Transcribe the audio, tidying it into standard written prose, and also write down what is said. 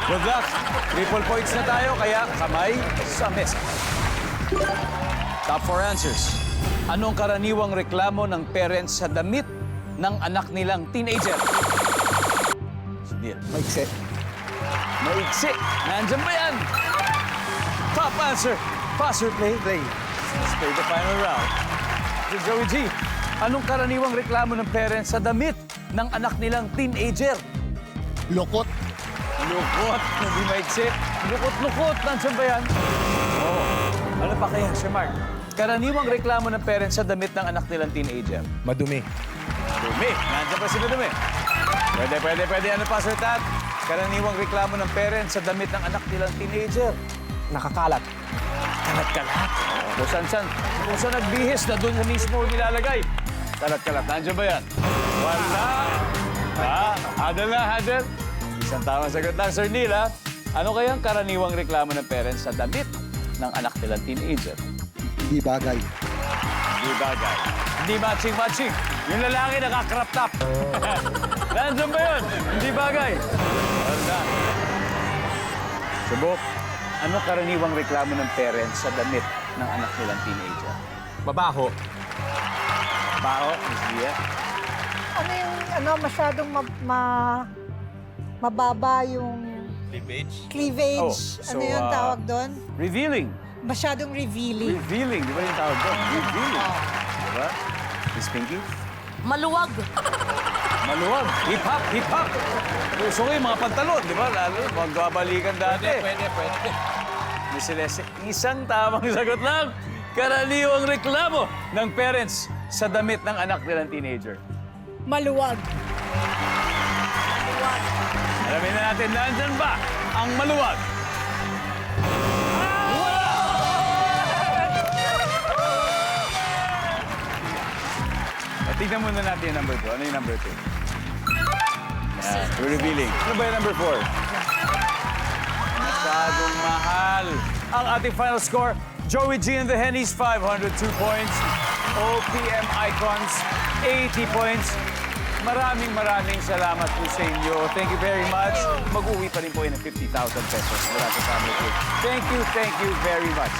Good luck. Triple points na tayo, kaya kamay sa mesa. Top 4 answers. Anong karaniwang reklamo ng parents sa damit ng anak nilang teenager? Sige. Maiksi. Maiksi. Nandyan ba yan? Top answer. Pass or play? Play. Let's play the final round. Si Joey G, anong karaniwang reklamo ng parents sa damit ng anak nilang teenager? Lokot. Lukot. Hindi maiksi. Lukot-lukot. Nandyan ba yan? Oo. Ano pa kaya, si Mark? Karaniwang reklamo ng parents sa damit ng anak nilang teenager. Madumi. Dumi. Nandiyan pa si Madumi. Pwede. Ano pa, Sir Tat? Karaniwang reklamo ng parents sa damit ng anak nilang teenager. Nakakalat. Kalat-kalat. Kung saan nagbihis na doon na mismo nilalagay. Kalat-kalat. Nandiyan ba yan? Wala. Hadal na, hadal. Isang tamang sagot lang, Sir Neil, ha? Ano kayang karaniwang reklamo ng parents sa damit ng anak nilang teenager? Hindi bagay. Hindi bagay. Hindi matching-matching. Yung lalaki nakakrap top. Nandiyan ba yun? Hindi bagay. Wala. Subok. Ano karaniwang reklamo ng parents sa damit ng anak nilang teenager? Mabaho. Bao, Miss Gia? Ano yung, masyadong mababa yung cleavage. Oh, so, ano yung tawag doon? Revealing. Masyadong revealing. Revealing. Di ba yung tawag doon? Revealing. Di ba? Miss Pinky? Maluwag. Maluwag. Hip-hop, hip-hop. Gusto ko yung mga pantalon, di ba? Lalo, magbabalikan dati. Pwede. Miss Celeste, isang tamang sagot lang. Karaniwang reklamo ng parents sa damit ng anak nilang teenager. Maluwag. Alamin na natin, nandyan ba ang maluwag? Tignan muna natin yung number 2. Ano yung number 2? Yan, we're revealing. Ano ba yung number 4? Masyadong mahal. Ang ating final score, Joey G and the Hennies, 502 points. OPM Icons, 80 points. Maraming salamat po sa inyo. Thank you very much. Mag-uwi pa rin po yun ng 50,000 pesos mula sa family. Thank you very much.